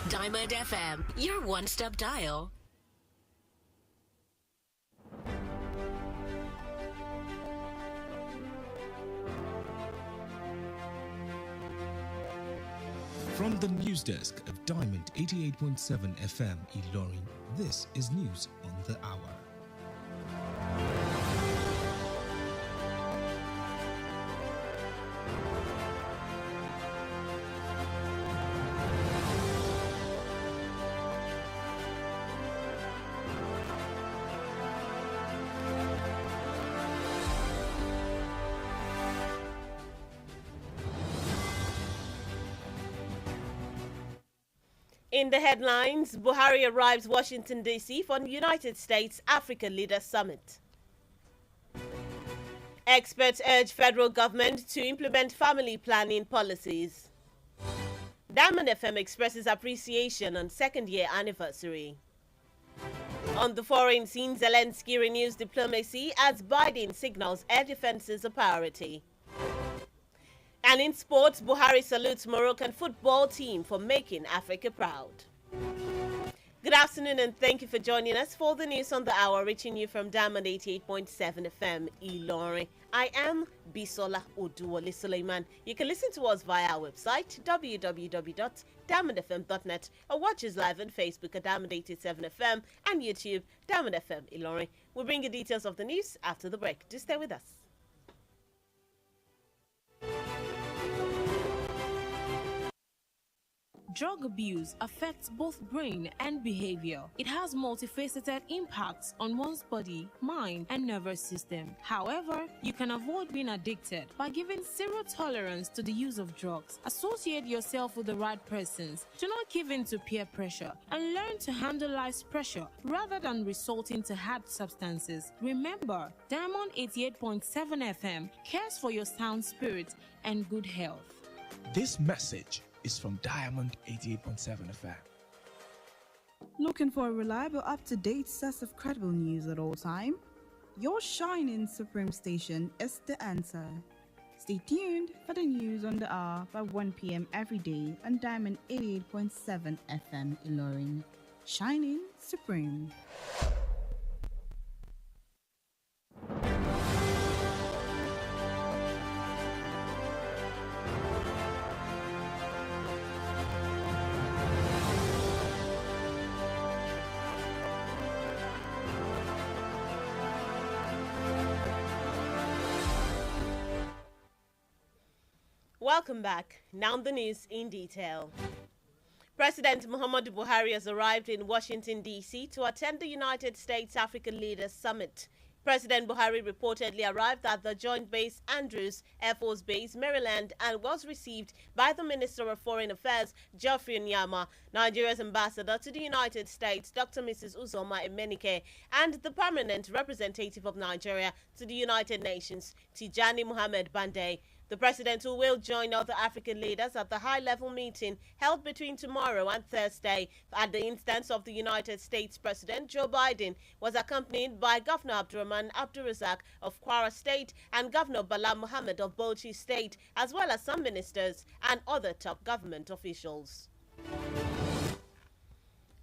Diamond FM, your one-stop dial. From the news desk of Diamond 88.7 FM Ilorin, this is news on the hour. In the headlines, Buhari arrives Washington, D.C. for United States Africa Leaders Summit. Experts urge federal government to implement family planning policies. Diamond FM expresses appreciation on second-year anniversary. On the foreign scene, Zelensky renews diplomacy as Biden signals air defense is a priority. And in sports, Buhari salutes Moroccan football team for making Africa proud. Good afternoon and thank you for joining us for the news on the hour, reaching you from Diamond 88.7 FM Ilorin. I am Bisola Oduwole Suleiman. You can listen to us via our website www.diamondfm.net or watch us live on Facebook at Diamond 87 FM and YouTube Diamond FM Ilorin. We'll bring you details of the news after the break. Do stay with us. Drug abuse affects both brain and behavior. It has multifaceted impacts on one's body, mind, and nervous system. However, you can avoid being addicted by giving zero tolerance to the use of drugs. Associate yourself with the right persons. Do not give in to peer pressure and learn to handle life's pressure rather than resorting to hard substances. Remember, Diamond 88.7 FM cares for your sound spirit and good health. This message is from Diamond 88.7 FM. Looking for a reliable, up-to-date source of credible news at all time? Your shining Supreme station is the answer. Stay tuned for the news on the hour by 1 p.m. every day on Diamond 88.7 FM Ilorin. Shining Supreme. Welcome back. Now the news in detail. President Muhammadu Buhari has arrived in Washington, D.C. to attend the United States Africa Leaders Summit. President Buhari reportedly arrived at the Joint Base Andrews Air Force Base, Maryland, and was received by the Minister of Foreign Affairs, Geoffrey Nyama, Nigeria's ambassador to the United States, Dr. Mrs. Uzoma Emenike, and the permanent representative of Nigeria to the United Nations, Tijani Muhammad Bande. The president, who will join other African leaders at the high-level meeting held between tomorrow and Thursday at the instance of the United States President Joe Biden, was accompanied by Governor Abdurrahman Abdurrazak of Kwara State and Governor Bala Muhammad of Bauchi State, as well as some ministers and other top government officials.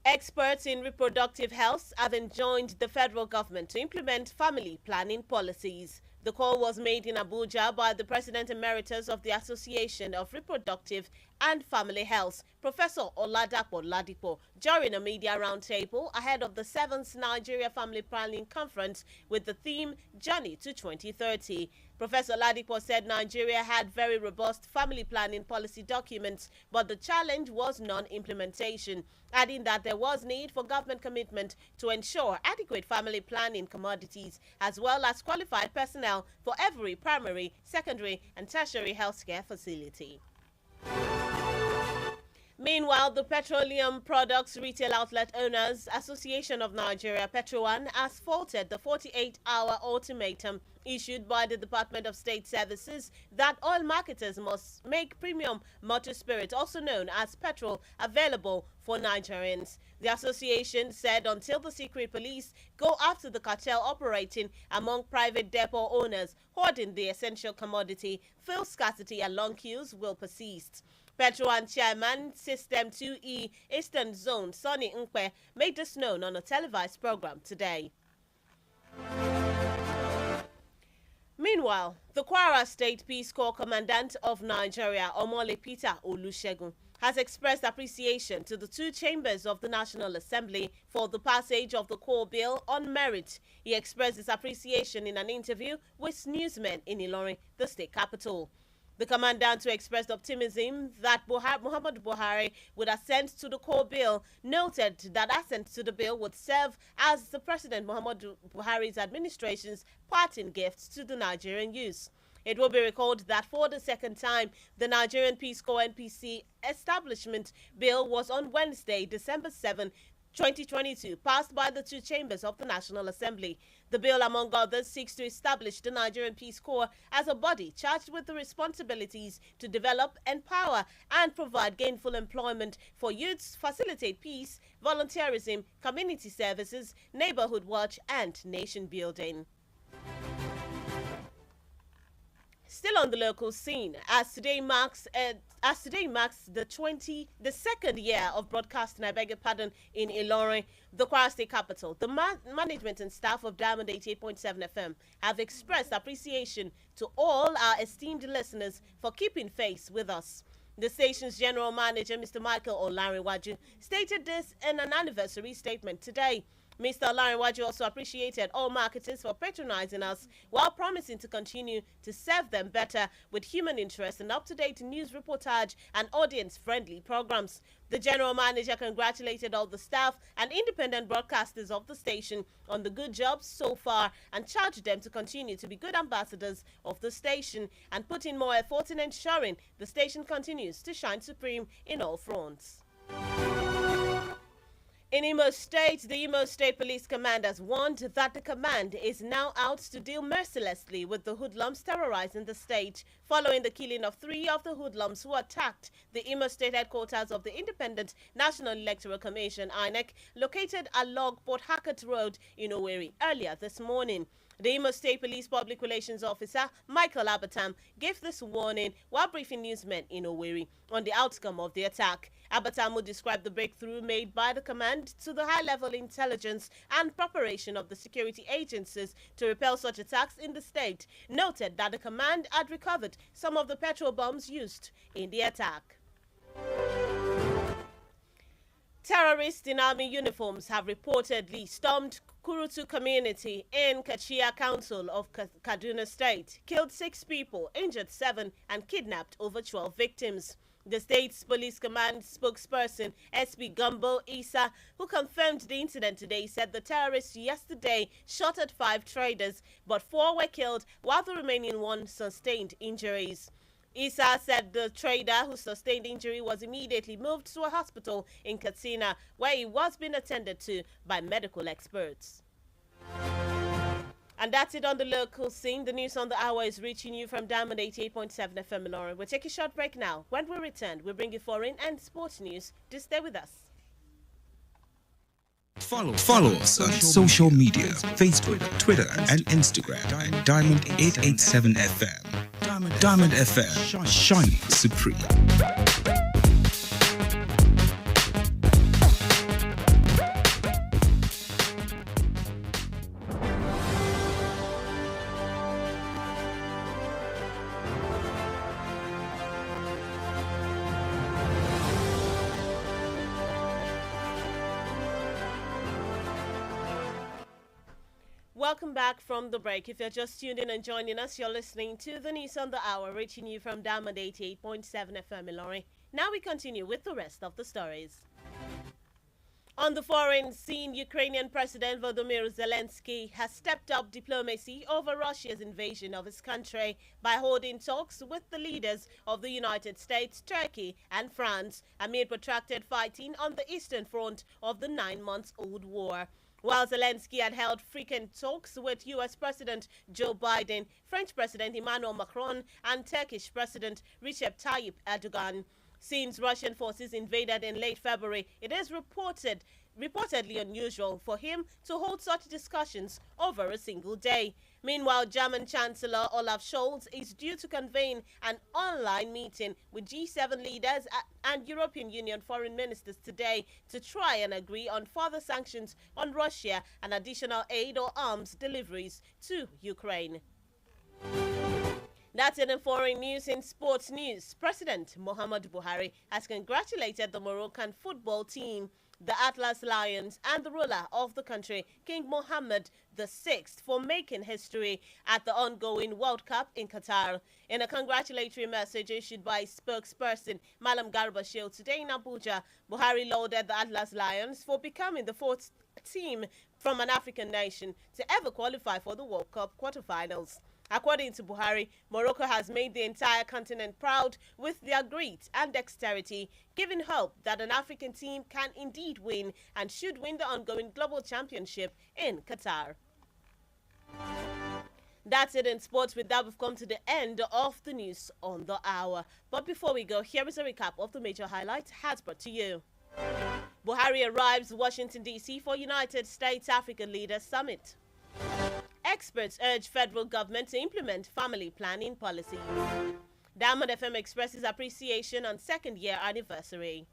Experts in reproductive health have enjoined the federal government to implement family planning policies. The call was made in Abuja by the President Emeritus of the Association of Reproductive and Family Health, Professor Oladapo Ladipo, during a media roundtable ahead of the 7th Nigeria Family Planning Conference with the theme Journey to 2030. Professor Ladipo said Nigeria had very robust family planning policy documents, but the challenge was non-implementation, adding that there was need for government commitment to ensure adequate family planning commodities as well as qualified personnel for every primary, secondary and tertiary healthcare facility. Meanwhile, the Petroleum Products Retail Outlet Owners Association of Nigeria, Petrowan, has faulted the 48-hour ultimatum issued by the Department of State Services that oil marketers must make premium motor spirit, also known as petrol, available for Nigerians. The association said until the secret police go after the cartel operating among private depot owners hoarding the essential commodity, fuel scarcity and long queues will persist. Petro Chairman System 2E Eastern Zone Sonny Nkwe made this known on a televised program today. Meanwhile, the Kwara State Peace Corps Commandant of Nigeria, Omole Peter Olusegun, has expressed appreciation to the two chambers of the National Assembly for the passage of the core bill on merit. He expressed his appreciation in an interview with newsmen in Ilorin, the state capital. The commandant, who expressed optimism that Muhammadu Buhari would assent to the core bill, noted that assent to the bill would serve as the President Muhammadu Buhari's administration's parting gift to the Nigerian youth. It will be recalled that for the second time, the Nigerian Peace Corps NPC establishment bill was on Wednesday, December 7, 2022, passed by the two chambers of the National Assembly. The bill, among others, seeks to establish the Nigerian Peace Corps as a body charged with the responsibilities to develop, empower, and provide gainful employment for youths, facilitate peace, volunteerism, community services, neighborhood watch, and nation building. Still on the local scene, as today marks the second year of broadcasting, in Ilorin, the Kwara State capital, the management and staff of Diamond 88.7 FM have expressed appreciation to all our esteemed listeners for keeping faith with us. The station's general manager, Mr. Michael Olarinwaju, stated this in an anniversary statement today. Mr. Olarinwaju also appreciated all marketers for patronizing us while promising to continue to serve them better with human interest and up-to-date news reportage and audience-friendly programs. The general manager congratulated all the staff and independent broadcasters of the station on the good job so far and charged them to continue to be good ambassadors of the station and put in more effort in ensuring the station continues to shine supreme in all fronts. In Imo State, the Imo State Police Command has warned that the command is now out to deal mercilessly with the hoodlums terrorizing the state, following the killing of 3 of the hoodlums who attacked the Imo State headquarters of the Independent National Electoral Commission, INEC, located along Port Harcourt Road in Owerri earlier this morning. The Imo State Police Public Relations Officer, Michael Abatam, gave this warning while briefing newsmen in Owerri on the outcome of the attack. Abatam described the breakthrough made by the command to the high-level intelligence and preparation of the security agencies to repel such attacks in the state, noted that the command had recovered some of the petrol bombs used in the attack. Terrorists in army uniforms have reportedly stormed Kurutu community in Kachia Council of Kaduna State, killed 6 people, injured 7, and kidnapped over 12 victims. The state's police command spokesperson, SP Gumbo Isa, who confirmed the incident today, said the terrorists yesterday shot at 5 traders, but 4 were killed while the remaining 1 sustained injuries. Isa said the trader who sustained injury was immediately moved to a hospital in Katsina, where he was being attended to by medical experts. And that's it on the local scene. The news on the hour is reaching you from Diamond 88.7 FM Ilorin. We'll take a short break now. When we return, we'll bring you foreign and sports news. Just stay with us. Follow us on social media, Facebook, Twitter, and Instagram at Diamond 887 FM. Diamond FM, shining supreme. Welcome back from the break. If you're just tuned in and joining us, you're listening to the news on the hour, reaching you from Diamond 88.7 FM Ilorin. Now we continue with the rest of the stories. On the foreign scene, Ukrainian President Volodymyr Zelensky has stepped up diplomacy over Russia's invasion of his country by holding talks with the leaders of the United States, Turkey, and France amid protracted fighting on the eastern front of the 9-month-old war. While Zelensky had held frequent talks with U.S. President Joe Biden, French President Emmanuel Macron, and Turkish President Recep Tayyip Erdogan. Since Russian forces invaded in late February, it is reported reportedly unusual for him to hold such discussions over a single day. Meanwhile, German Chancellor Olaf Scholz is due to convene an online meeting with G7 leaders and European Union foreign ministers today to try and agree on further sanctions on Russia and additional aid or arms deliveries to Ukraine. That's it in foreign news. In sports news, President Muhammadu Buhari has congratulated the Moroccan football team, the Atlas Lions, and the ruler of the country, King Mohammed VI, for making history at the ongoing World Cup in Qatar. In a congratulatory message issued by spokesperson Malam Garba Shehu today in Abuja, Buhari lauded the Atlas Lions for becoming the fourth team from an African nation to ever qualify for the World Cup quarterfinals. According to Buhari, Morocco has made the entire continent proud with their grit and dexterity, giving hope that an African team can indeed win and should win the ongoing global championship in Qatar. That's it in sports. With that, we've come to the end of the news on the hour. But before we go, here is a recap of the major highlights has brought to you. Buhari arrives Washington, D.C. for United States African Leaders Summit. Experts urge federal government to implement family planning policies. Diamond FM expresses appreciation on second-year anniversary.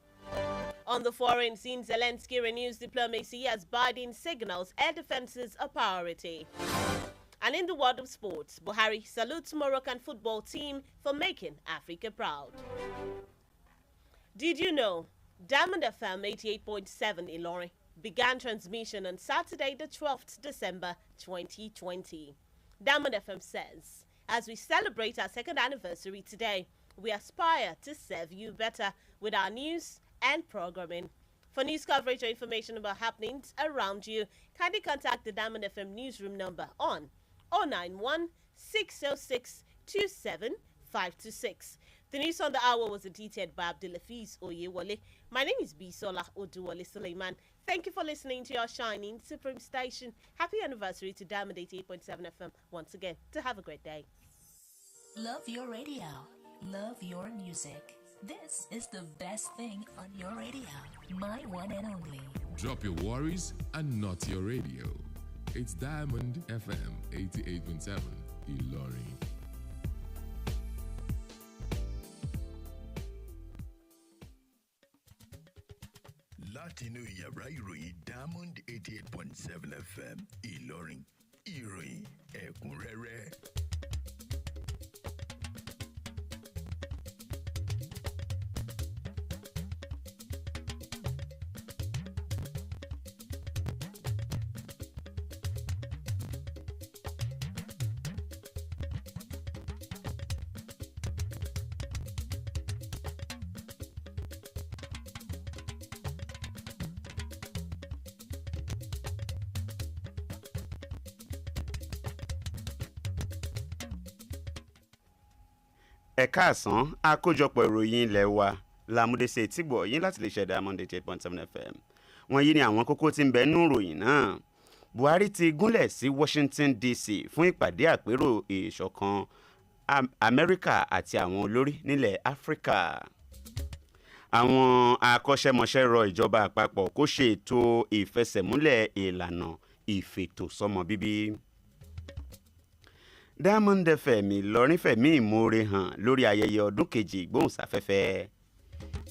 On the foreign scene, Zelensky renews diplomacy as Biden signals air defenses a priority. And in the world of sports, Buhari salutes Moroccan football team for making Africa proud. Did you know Diamond FM 88.7 Ilorin began transmission on Saturday, the 12th December 2020. Diamond FM says, as we celebrate our second anniversary today, we aspire to serve you better with our news and programming. For news coverage or information about happenings around you, kindly contact the Diamond FM newsroom number on 091 606 27526. The news on the hour was edited by Abdulafiz Oyewole. My name is Bisola Oduwole Suleiman. Thank you for listening to your shining supreme station. Happy anniversary to Diamond 88.7 FM once again. To have a great day. Love your radio. Love your music. This is the best thing on your radio. My one and only. Drop your worries and not your radio. It's Diamond FM 88.7 Ilorin. Látinú yàrá ìròyìn Diamond 88.7 FM Ìlọrin, ìròyìn ẹ̀kúnrẹ́rẹ́. Ẹ káàsán, àkójọpọ̀ ìròyìn ilé wa lámúdéṣe tìgbọ̀ yín láti lè ṣe Diamond 88.7 FM. Wọ́n yí ni àwọn kókó tí ń bẹ nínú ìròyìn náà. Buhari ti gúnlẹ̀ sí Washington DC fún ìpàdé àpérò ìṣọ̀kan Amẹ́ríkà àti àwọn olórí nílẹ̀ Áfíríkà. Àwọn akọ́ṣẹ́mọṣẹ́ rọ ìjọba àpapọ̀ kó ṣe ètò ìfẹsẹ̀múlẹ̀ ìlànà ìfètòsọ́mọ bíbí. Diamond FM Ìlọrin fẹ̀mí ìmoore hàn lórí ayẹyẹ ọdún kejì ìgbóhùnsáfẹ́fẹ́.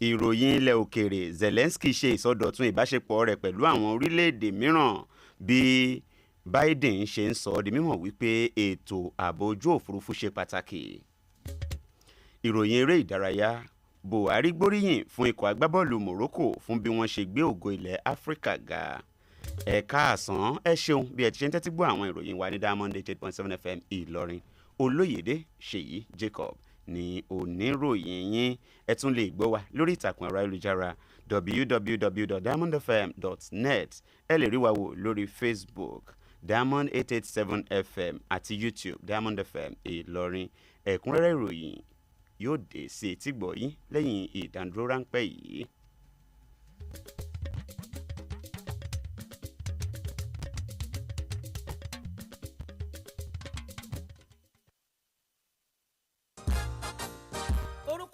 Ìròyìn ilẹ̀ òkèèrè, Zelensky ṣe ìsọdọ̀tun ìbáṣepọ̀ rẹ̀ pẹ̀lú àwọn orílẹ̀-èdè mìíràn bí Biden ṣe ń sọ di mímọ̀ wípé ètò ààbò ojú òfurufú ṣe pàtàkì. Ìròyìn eré ìdárayá, Buhari gbóríyìn fún ikọ̀ agbábọ́ọ̀lù Morocco fún bí wọ́n ṣe gbé ògo ilẹ̀ Áfíríkà ga. Ẹ káàsán, ẹ ṣeun bí ẹ ti ṣe ń tẹ́tí gbọ́ àwọn ìròyìn wa ní Diamond 88.7 FM Ìlọrin. Olóyèdé Seyi Jacob ní oníròyìn yín. Ẹ tún lè gbọ́ wa lórí ìtàkùn ẹ̀rọ ayélujára www.diamondfm.net. Ẹ lè rí wa wò lórí Facebook Diamond 887 FM àti YouTube Diamond FM Ìlọrin. Ẹ̀kúnrẹ́rẹ́ ìròyìn yóò dé sí etí gbọ́ yín lẹ́yìn ìdánudúró ráńpẹ́ yìí.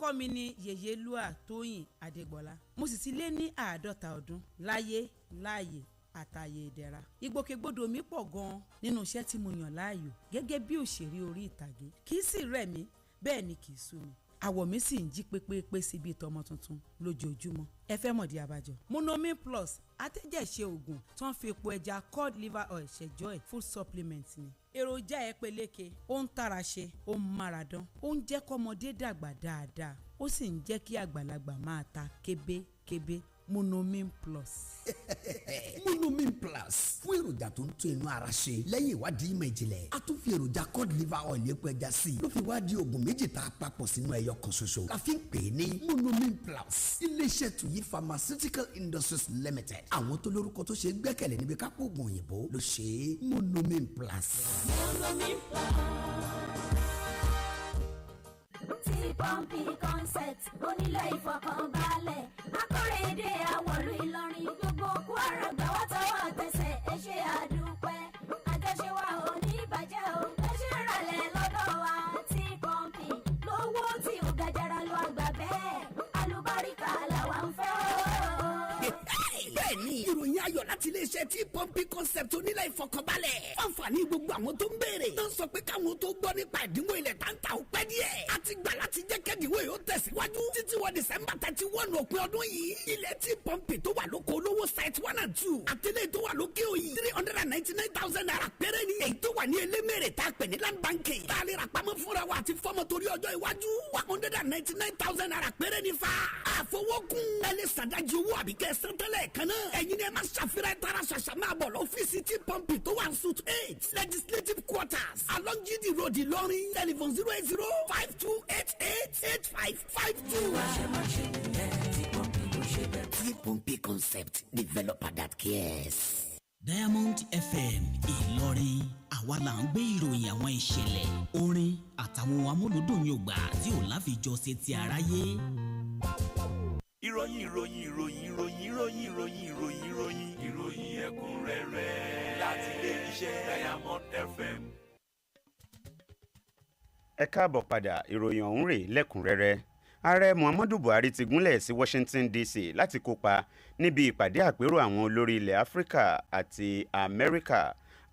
orúkọ mi ni Yèyélúà Tóyìn Adégbọlá mo sì ti lé ní 50 ọdún láyé láàyè àtàyè ìdẹ̀ra. Ìgbòkègbodò mi pọ̀ gan-an nínú iṣẹ́ tí mo yàn láàyò gẹ́gẹ́ bí òṣèré orí ìtàgé. Kì í sì rẹ̀ mí, bẹ́ẹ̀ ni kì í sú mi. Àwọ̀ mi sì ń jí pépépé síbi ìtọ́mọ tuntun lójoojúmọ́. Ẹ fẹ́ mọ̀dí abájọ. Monomin Plus atẹ́jẹ̀ṣe oògùn tó ń fi epo ẹja cod liver oil ṣẹjọ́ ẹ̀ food supplement ni. Èròjà ẹ peléke, ó ń tara ṣe, ó ń máradán, ó ń jẹ́ kọ́mọdé dàgbà dáadáa, ó sì ń jẹ́ kí àgbàlagbà máa ta kébékébé. Monomin Plus. Monomin Plus fún èròjà tó ń tún inú ara ṣe lẹ́yìn ìwádìí ìmọ̀ ìjìnlẹ̀. A tún fi èròjà cod liver oil epo ẹja sí i ló fi wá di oògùn méjì tá a papọ̀ sínú ẹyọ kan ṣoṣo. La fi ń pè é ní Monomin Plus. Iléeṣẹ́ Tuyi Pharmaceutical Industries Limited. Àwọn tó lórúkọ tó ṣe gbẹ́kẹ̀lé níbi kápò oògùn òyìnbó ló ṣe é. Monomin Plus. Monomin T-Pump concept onílé ìfọkànbalẹ̀ akọ́rẹ́dé àwọ̀lú Ìlọrin gbogbo Kwara gbàwọ́ tọwọ́ tẹsẹ̀ ẹ ṣé àdúpẹ́ àjọṣe wa ò ní bàjẹ́ o ẹ ṣé ralẹ̀ lọ́dọ̀ wa T-Pump lówó tí ò gàjàrà lọ àgbà bẹ́ẹ̀ alùbáríkà làwa ń fẹ́ o. Bẹ́ẹ̀ni ìròyìn ayọ̀ láti iléeṣẹ́ T-Pump concept onílé ìfọkànbalẹ̀ àǹfààní gbogbo àwọn tó ń béèrè tó ń sọ pé káwọn tó gbọ́ nípa ìdínwó ilẹ̀ táǹtà ó pẹ́ díẹ̀ àti gbà láti jẹ́ kẹ́dínwó yóò tẹ̀síwájú títí wọ December 31 òpin ọdún yìí ilẹ̀ T-Pump tó wà lóko olówó site 1 and 2 àtẹlẹ́ tó wà lókè òyì 399,000 naira péré ni èyí tó wà ní elémèrè tá a pè ní land banking tá a lè ra pamọ́ fúnra wa àti fọ́mọ torí ọjọ́ iwájú 199,000 naira péré ni fa àfọwọ́kùn ẹ lè sàdájú owó àbíkẹ́ sẹ́tẹ́lẹ̀ kan náà ẹ̀yin ni ẹ máa ṣàfihàn tara ṣàṣà máa bọ̀ lọ́fíìsì T-Pump tó wà ní suite 8 legislative quarters along GD road Ìlọrin telephone 08052888552. T-Pump concept developer that cares. Diamond FM Ìlọrin àwa là ń gbé ìròyìn àwọn ìṣẹ̀lẹ̀ orin àtàwọn amúlùdùn yògbà tí ò láfijọ́ ṣe ti aráyé. ìròyìn ẹ̀kúnrẹ́rẹ́ láti ilé iṣẹ́ Diamond FM. Ẹ káàbọ̀ padà ìròyìn ọ̀hún rèé lẹ́kùnrẹ́rẹ́. Ààrẹ Muhammadu Buhari ti gúnlẹ̀ sí Washington DC láti kópa níbi ìpàdé àpérò àwọn olórí ilẹ̀ Áfíríkà àti Amẹ́ríkà.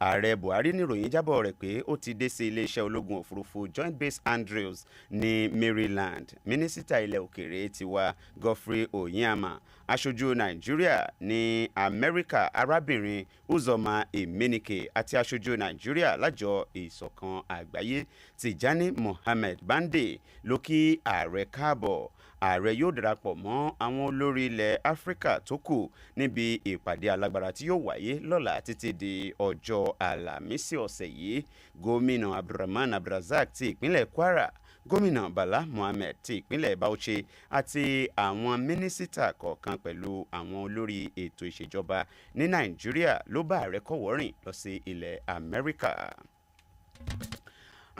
Ààrẹ Buhari níròyìn jábọ̀ rẹ̀ pé ó ti dé sí iléeṣẹ́ ológun òfurufú Joint Base Andrews ní Maryland. Mínísítà ilẹ̀ òkèèrè ti wá Godfrey Onyeama, aṣojú Nàìjíríà ní Amẹ́ríkà arábìnrin Uzoma Emenike àti aṣojú Nàìjíríà lájọ ìṣọ̀kan àgbáyé Tijani Mohammed Bande ló kí ààrẹ káàbọ̀. Ààrẹ yóò darapọ̀ mọ́ àwọn olórí ilẹ̀ Áfíríkà tó kù níbi ìpàdé alágbára tí yóò wáyé lọ́la títí di ọjọ́ Àlàmísì ọ̀sẹ̀ yìí. Gómìnà Abdulrahman Abdulrazak ti ìpínlẹ̀ Kwara, Gómìnà Bala Mohammed ti ìpínlẹ̀ Bauchi àti àwọn mínísítà kọ̀ọ̀kan pẹ̀lú àwọn olórí ètò ìṣèjọba ní Nàìjíríà ló bá ààrẹ kọ́wọ́rìn lọ sí ilẹ̀ Amẹ́ríkà.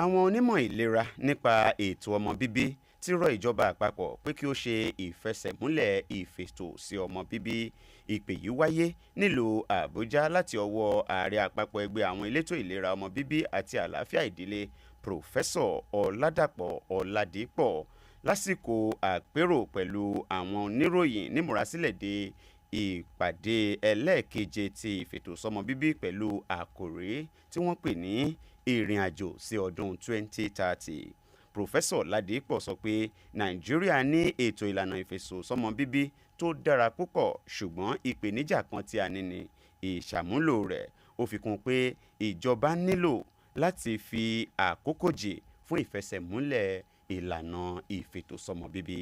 Àwọn onímọ̀ ìlera nípa ètò ọmọ bíbí ti rọ ìjọba àpapọ̀ pé kí ó ṣe ìfẹsẹ̀múlẹ̀ ìfètò sí ọmọ bíbí. Ìpè yìí wáyé nílùú Àbújá láti ọwọ́ ààrẹ àpapọ̀ ẹgbẹ́ àwọn elétò ìlera ọmọ bíbí àti àlàáfíà ìdílé Pòfẹ́sọ̀ Ọládàpọ̀ Ọládìpọ̀ lásìkò àpérò pẹ̀lú àwọn oníròyìn nímúrasílẹ̀ de ìpàdé ẹlẹ́ẹ̀keje ti ìfètò sọ́mọ bíbí pẹ̀lú àkòrí tí wọ́n pè ní ìrìn àjò sí ọdún 2030. Pòfẹ́sọ̀ Ládìpọ̀ sọ pé Nàìjíríà ní ètò ìlànà ìfètò sọ́mọ bíbí tó dára púpọ̀ ṣùgbọ́n ìpèníjà kan tí a ní ni ìṣàmúlò rẹ̀. Ó fi kún pé ìjọba nílò láti fi àkókò jì fún ìfẹsẹ̀múlẹ̀ ìlànà ìfètò sọ́mọ bíbí.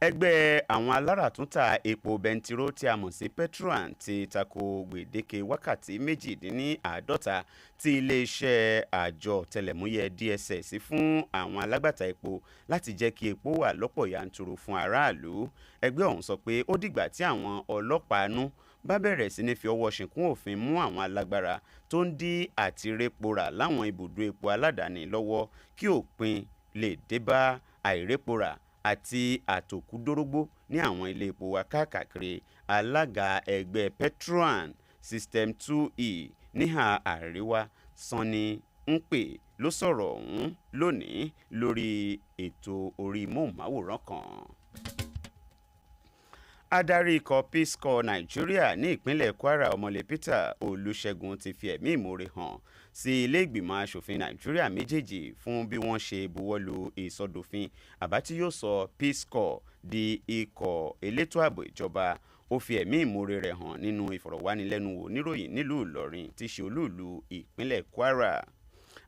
Ẹgbẹ́ àwọn aláràtúntà epo bẹntiró tí a mọ̀ sí Petron ti tako gbèdéke wákàtí 48 tí iléeṣẹ́ àjọ tẹlẹ̀múyẹ́ DSS fún àwọn alágbàtà epo láti jẹ́ kí epo wà lọ́pọ̀ yanturu fún aráàlú. Ẹgbẹ́ ọ̀hún sọ pé ó dìgbà tí àwọn ọlọ́pàá nú bá bẹ̀rẹ̀ sí ní fi ọwọ́ ṣìnkún òfin mú àwọn alágbára tó ń dí àti répo rà láwọn ibùdó epo aládàáni lọ́wọ́ kí òpin lè dé bá àìrépo rà àti àtòkúdórógbó ní àwọn ilé epo wa káàkiri. Alága ẹgbẹ́ Petron System 2E níhà àríwá Sanni ń pè ló sọ̀rọ̀ ọ̀hún lónìí lórí ètò orí móhùnmáwòrán kan. Adarí ikọ̀ Peace Corps Nàìjíríà ní ìpínlẹ̀ Kwara Ọmọlé Peter Olúṣẹ́gun ti fi ẹ̀mí ìmoore hàn sí ilé ìgbìmọ̀ asòfin Nàìjíríà méjèèjì fún bí wọ́n ṣe buwọ́lu ìsọdòfin àbá tí yóò sọ Peace Corps di ikọ̀ elétò ààbò ìjọba. Ó fi ẹ̀mí ìmoore rẹ̀ hàn nínú ìfọ̀rọ̀wánilẹ́nuwò níròyìn nílùú Ìlọrin tí ṣe olúùlú ìpínlẹ̀ Kwara.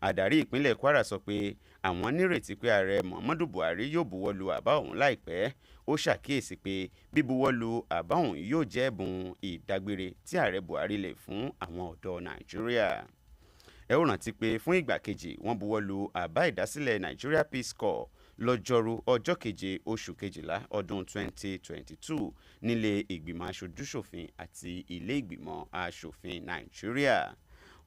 Adarí ìpínlẹ̀ Kwara sọ pé àwọn nírètí pé ààrẹ Muhammadu Buhari yóò buwọ́lu àbá ọ̀hún láìpẹ́. Ó ṣàkíyèsí pé bíbuwọ́lu àbá ọ̀hún yóò jẹ́ ẹ̀bùn ìdágbére tí ààrẹ Buhari lè fún àwọn ọ̀dọ́ Nàìjíríà. Ẹ ó rántí pé fún ìgbà kejì wọ́n buwọ́lu àbá ìdásílẹ̀ Nigeria Peace Corps lọ́jọ́rú ọjọ́ keje oṣù kejìlá ọdún 2022 nílé ìgbìmọ̀ aṣojú-ṣòfin àti ilé ìgbìmọ̀ aṣòfin Nàìjíríà.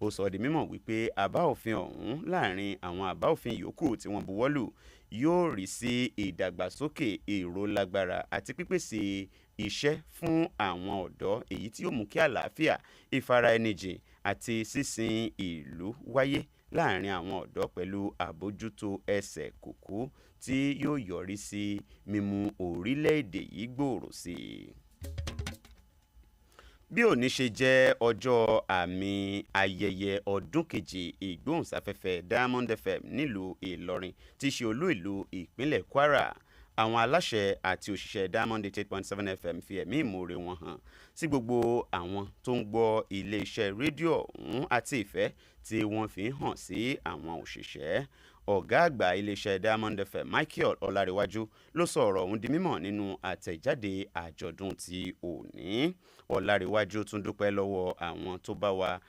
Ó sọ di mímọ̀ wípé àbá òfin ọ̀hún láàrin àwọn àbá òfin yòókù tí wọ́n buwọ́lù yóò rí sí ìdàgbàsókè ìrólágbára àti pípèsè iṣẹ́ fún àwọn ọ̀dọ́, èyí tí yóò mú kí àlàáfíà, ìfaraẹnijìn àti sísin ìlú wáyé láàrin àwọn ọ̀dọ́ pẹ̀lú àbójútó ẹsẹ̀ kùkú tí yóò yọrí sí mímú orílẹ̀-èdè yìí gbòòrò sí i. Bí òní ṣe jẹ́ ọjọ́ àmì ayẹyẹ ọdún kejì ìgbóhùnsáfẹ́fẹ́ Diamond FM nílùú Ìlọrin tí ṣe olú ìlú ìpínlẹ̀ Kwara, àwọn aláṣẹ àti òṣìṣẹ́ Diamond 88.7 FM fi ẹ̀mí ìmoore wọn hàn sí gbogbo àwọn tó ń gbọ́ iléeṣẹ́ rédíò ọ̀hún àti ìfẹ́ tí wọ́n fi ń hàn sí àwọn òṣìṣẹ́. Ọ̀gá àgbà iléeṣẹ́ Diamond FM Michael Ọlárẹ̀wájú ló sọ ọ̀rọ̀ ọ̀hún di mímọ̀ nínú àtẹ̀jáde àjọ̀dún ti òní. Ọlárẹ̀wájú tún dúpẹ́ lọ́wọ́ àwọn tó bá wa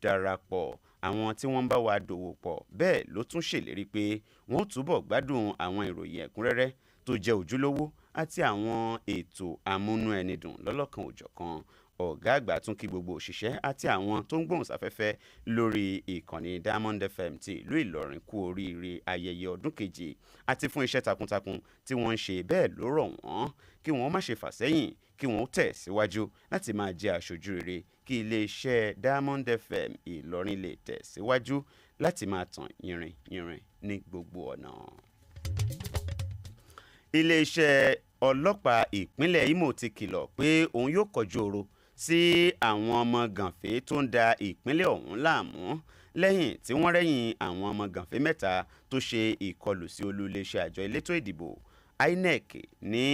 darapọ̀, àwọn tí wọ́n bá wa dòwò pọ̀, bẹ́ẹ̀ ló tún ṣèlérí pé wọ́n túbọ̀ gbádùn àwọn ìròyìn ẹ̀kúnrẹ́rẹ́ tó jẹ́ ojúlówó àti àwọn ètò amúnú ẹni dùn lọ́lọ́kan òjọ̀kan. Ọ̀gá àgbà tún kí gbogbo òṣìṣẹ́ àti àwọn tó ń gbóhùnsáfẹ́fẹ́ lórí ìkànnì Diamond FM ti ìlú Ìlọrin kú oríire ayẹyẹ ọdún kejì àti fún iṣẹ́ takuntakun tí wọ́n ń ṣe. Bẹ́ẹ̀ ló rọ̀ wọ́n kí wọ́n má ṣe fà sẹ́yìn, kí wọ́n tẹ̀ síwájú láti máa jẹ́ aṣojú rere kí iléeṣẹ́ Diamond FM Ìlọrin lè tẹ̀ síwájú láti máa tàn yìnrìn yìnrìn ní gbogbo ọ̀nà. Iléeṣẹ́ ọlọ́pàá ìpínlẹ̀ Imo ti kìlọ̀ pé òun yóò kọjú ọ̀rọ̀ sí àwọn ọmọ gànfẹ́ tó ń da ìpínlẹ̀ ọ̀hún láàmú lẹ́yìn tí wọ́n rẹ́yìn àwọn ọmọ gànfẹ́ mẹ́ta tó ṣe ìkọlù sí olú iléeṣẹ́ àjọ elétò ìdìbò INEC ní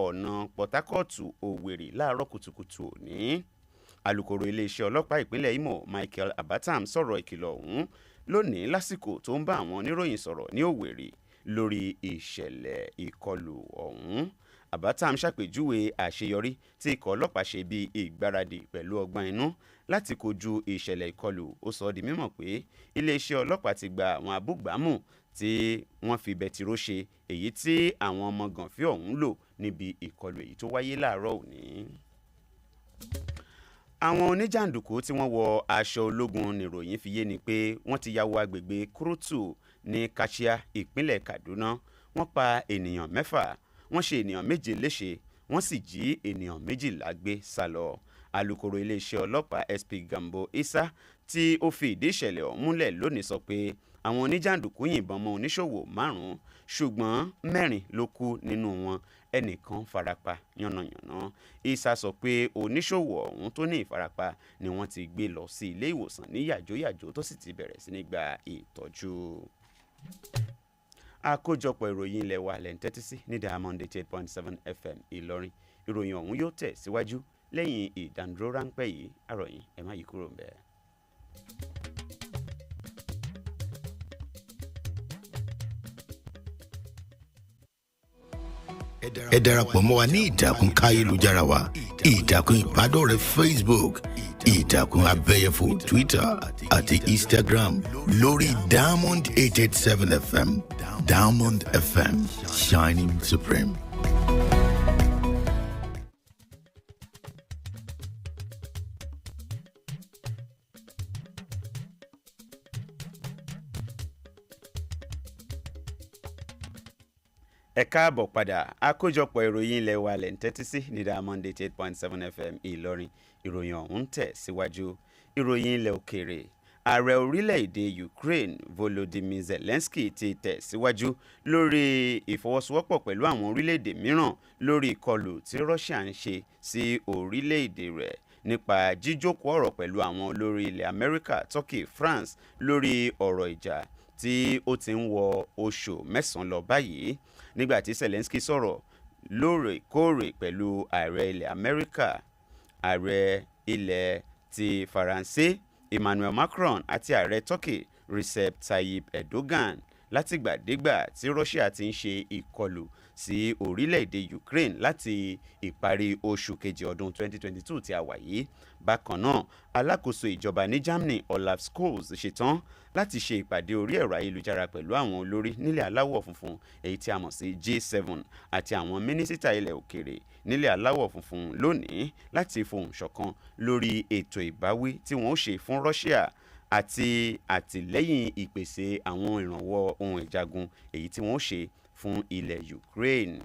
ọ̀nà Port Harcourt Òwèrì láàárọ̀ kùtùkùtù òní. Alukoro iléeṣẹ́ ọlọ́pàá ìpínlẹ̀ Imo Michael Abatam sọ̀rọ̀ ìkìlọ̀ ọ̀hún lónìí lásìkò tó ń bá àwọn oníròyìn sọ̀rọ̀ ní Òwèrì lórí ìṣẹ̀lẹ̀ ìkọlù ọ̀hún. Abatam ṣàpèjúwe àṣeyọrí tí ikọ̀ ọlọ́pàá ṣe bí ìgbáradì pẹ̀lú ọgbọ́n inú láti kojú ìṣẹ̀lẹ̀ ìkọlù. Ó sọ di mímọ̀ pé iléeṣẹ́ ọlọ́pàá ti gba àwọn abúgbàmù tí wọ́n fi bẹtiró ṣe, èyí tí àwọn ọmọ gànfẹ́ ọ̀hún lò níbi ìkọlù èyí tó wáyé láàárọ̀ òní. Àwọn oníjàǹdùkú tí wọ́n wọ aṣọ ológun nìròyìn fi yé ni pé wọ́n ti ya wọ agbègbè Kurutu ní Kashia ìpínlẹ̀ Kaduna. Wọ́n pa ènìyàn 6, wọ́n ṣe ènìyàn 7 léṣe, wọ́n sì jí ènìyàn 12 gbé sálọ. Alukoro iléeṣẹ́ ọlọ́pàá SP Gambo Isa tí ó fi ìdí ìṣẹ̀lẹ̀ ọ̀hún múlẹ̀ lónìí sọ pé àwọn oníjàǹdùkú yìnbọn mọ́ oníṣòwò 5, ṣùgbọ́n 4 ló kú nínú wọn, ẹnìkan farapa yánnayànna. Isa sọ pé oníṣòwò ọ̀hún tó ní ìfarapa ni wọ́n ti gbé lọ sí ilé ìwòsàn ní yàjóyàjó tó sì ti bẹ̀rẹ̀ sí ní gba ìtọ́jú. Àkójọpọ̀ ìròyìn ilẹ̀ wa lẹ́ ń tẹ́tí sí ní Diamond 88.7 FM Ìlọrin. Ìròyìn ọ̀hún yóò tẹ̀ síwájú lẹ́yìn ìdánudúró ráńpẹ́ yìí. Àròyìn ẹ má yí kúrò ńbẹ̀. Ẹ darapọ̀ mọ́ wa ní ìtàkùn káyélujára wa, ìtàkùn ìbádọ́rẹ̀ẹ́ Facebook, ìtàkùn abẹ́yẹfò Twitter àti Instagram lórí Diamond 887 FM. Diamond FM, shining supreme. Ẹ káàbọ̀ padà. Àkójọpọ̀ ìròyìn ilẹ̀ wa lẹ́ ń tẹ́tí sí ní Diamond 88.7 FM Ìlọrin. Ìròyìn ọ̀hún tẹ̀ síwájú. Ìròyìn ilẹ̀ òkèèrè. ààrẹ orílẹ̀-èdè Ukraine Volodymyr Zelensky ti tẹ̀síwájú lórí ìfọwọ́sowọ́pọ̀ pẹ̀lú àwọn orílẹ̀-èdè mìíràn lórí ìkọlù tí Russia ń ṣe sí orílẹ̀-èdè rẹ̀ nípa jíjókòó ọ̀rọ̀ pẹ̀lú àwọn olórí ilẹ̀ Amẹ́ríkà, Turkey, France lórí ọ̀rọ̀ ìjà tí ó ti ń wọ oṣù mẹ́sàn-án lọ báyìí. Nígbà tí Zelensky sọ̀rọ̀ lóòrèkóòrè pẹ̀lú ààrẹ ilẹ̀ Amẹ́ríkà, ààrẹ ilẹ̀ ti Faransé Emmanuel Macron àti ààrẹ Turkey Recep Tayyip Erdogan látìgbàdégbà tí Russia ti ń ṣe ìkọlù sí orílẹ̀-èdè Ukraine láti ìparí oṣù kejì ọdún 2022 tí a wà yìí. Bákan náà, alákòóso ìjọba ní Germany Olaf Scholz ṣetán láti ṣe ìpàdé orí ẹ̀rọ ayélujára pẹ̀lú àwọn olórí nílẹ̀ aláwọ̀ funfun èyí tí a mọ̀ sí G7 àti àwọn mínísítà ilẹ̀ òkèèrè nílẹ̀ aláwọ̀ funfun lónìí láti fohùn ṣọ̀kan lórí ètò ìbáwí tí wọ́n ó ṣe fún Russia àti àtìlẹ́yìn ìpèsè àwọn ìrànwọ́ ohun ìjagun èyí tí wọ́n ó ṣe fún ilẹ̀ Ukraine.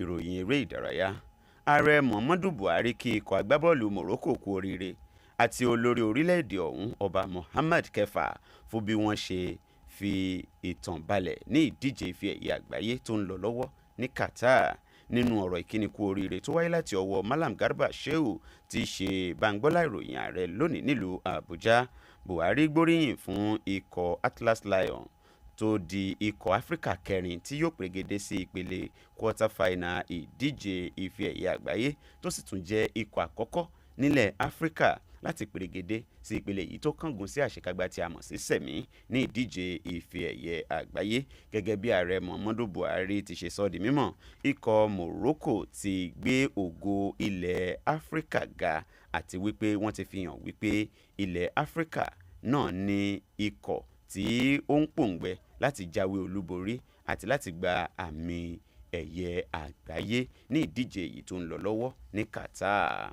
Ìròyìn eré ìdárayá. Ààrẹ Muhammadu Buhari kí ikọ̀ agbábọ́ọ̀lù Morocco kú oríire àti olórí orílẹ̀-èdè ọ̀hún Ọba Mohammed kẹfà fún bí wọ́n ṣe fi ìtàn balẹ̀ ní ìdíje ife ẹ̀yẹ àgbáyé tó ń lọ lọ́wọ́ ní Qatar. Nínú ọ̀rọ̀ ìkíni kú oríire tó wáyé láti ọwọ́ Malam Garba Shehu tí í ṣe báńgbọ́lá ìròyìn ààrẹ lónìí nílùú Àbújá, Buhari gbóríyìn fún ikọ̀ Atlas Lion tó di ikọ̀ Áfíríkà kẹrin tí yóò pèrègede sí ìpele quarter final ìdíje ife ẹ̀yẹ àgbáyé tó sì tún jẹ́ ikọ̀ àkọ́kọ́ nílẹ̀ Áfíríkà láti pèrègede sí ìpele yìí tó kángun sí àṣekágbá tí a mọ̀ sí sẹ̀mí ní ìdíje ife ẹ̀yẹ àgbáyé. Gẹ́gẹ́ bí ààrẹ Muhammadu Buhari ti ṣe sọ di mímọ̀, ikọ̀ Morocco ti gbé ògo ilẹ̀ Áfíríkà ga àti wípé wọ́n ti fi hàn wípé ilẹ̀ Áfíríkà náà ní ikọ̀ tí ó ń pòǹgbẹ láti jáwé olúborí àti láti gba àmì ẹ̀yẹ àgbáyé ní ìdíje yìí tó ń lọ lọ́wọ́ ní Qatar.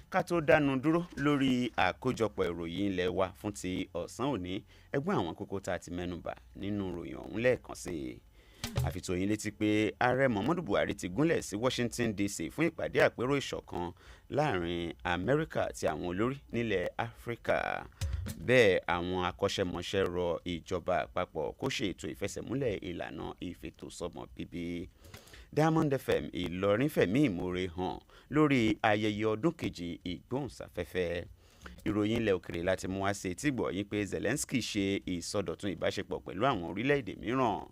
Ká tó dánu dúró lórí àkójọpọ̀ ìròyìn ilé wa fún ti ọ̀sán òní, ẹgbẹ́ àwọn kókó tá a ti mẹ́nubà nínú ìròyìn ọ̀hún lẹ́ẹ̀kan sí i. Àfitòyìn létí pé ààrẹ Muhammadu Buhari ti gúnlẹ̀ sí Washington DC fún ìpàdé àpérò ìṣọ̀kan láàrin Amẹ́ríkà àti àwọn olórí nílẹ̀ Áfíríkà. Bẹ́ẹ̀ àwọn akọ́ṣẹ́mọṣẹ́ rọ ìjọba àpapọ̀ kó ṣe ètò ìfẹsẹ̀múlẹ̀ ìlànà ìfètòsọ́mọ bíbí. Diamond FM Ìlọrin fẹ̀mí ìmoore hàn lórí ayẹyẹ ọdún kejì ìgbóhùnsáfẹ́fẹ́. Ìròyìn ilẹ̀ òkèrè láti mú wá sí etí gbọ́ yín pé Zelensky ṣe ìsọdọ̀tun ìbáṣepọ̀ pẹ̀lú àwọn orílẹ̀-èdè mìíràn.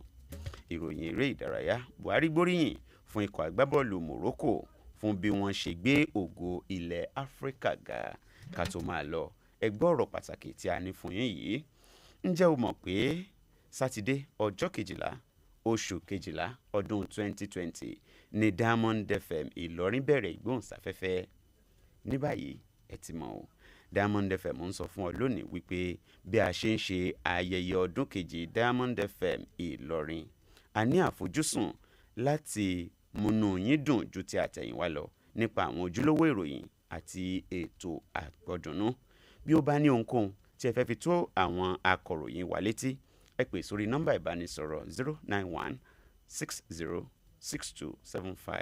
Ìròyìn eré ìdárayá. Buhari gbóríyìn fún ikọ̀ agbábọ́ọ̀lù Morocco fún bí wọ́n ṣe gbé ògo ilẹ̀ Áfíríkà ga. Ká tó máa lọ, ẹ gbọ́ ọ̀rọ̀ pàtàkì tí a ní fún yín yìí. Ǹjẹ́ o mọ̀ pé Sátidé ọjọ́ 12 oṣù 12 ọdún 2020 ní Diamond FM Ìlọrin bẹ̀rẹ̀ ìgbóhùnsáfẹ́fẹ́? Ní báyìí ẹ ti mọ̀ o, Diamond FM ń sọ fún ọ lónìí wípé bí a ṣe ń ṣe ayẹyẹ ọdún kejì Diamond FM Ìlọrin, a ní àfojúsùn láti múnú yín dùn ju ti àtẹ̀yìnwá lọ nípa àwọn ojúlówó ìròyìn àti ètò àgbọ́dúnú. Bí ó bá ní ohunkóhun tí ẹ fẹ́ fi tó àwọn akọ̀ròyìn wa létí, ẹ pè sórí nọ́mbà ìbánisọ̀rọ̀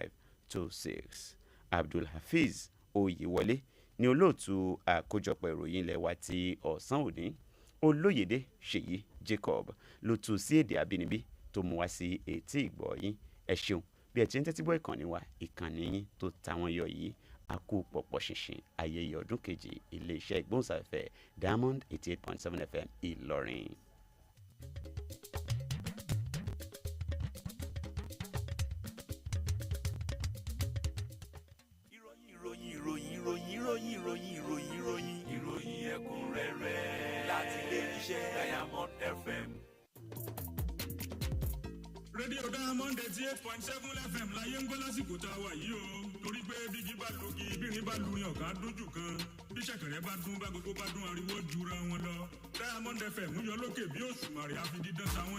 091-60627526. Abdul Hafiz Oyewole ni olóòtú àkójọpọ̀ ìròyìn ilé wa ti ọ̀sán òní. Oloyede Seyi Jacob ló tú sí èdè abínibí tó mú wá sí etí ìgbọ́ yín. Ẹ ṣeun bí ẹ ti ń tẹ́tí gbọ́ ìkànnì wa, ìkànnì yín tó tàwọn yọ yìí. A kú pọ̀pọ̀ ṣinṣin ayẹyẹ ọdún kejì iléeṣẹ́ ìgbóhùnsáfẹ́fẹ́ Diamond 88.7 FM Ìlọrin. Ìròyìn ẹ̀kúnrẹ́rẹ́ láti ilé-iṣẹ́ Diamond FM. rédíò Diamond 88.7 FM láyé ń gbọ́ lásìkò tá a wà yìí o. torí pé bígi bá lógi bírin bá lurin ọ̀gá dójú kan bí ṣẹ̀kẹ̀rẹ̀ bá dún bá gbogbo bá dún ariwo jura wọn lọ. Diamond FM yọ lókè bí òṣùmàrè àfi dídán táwọn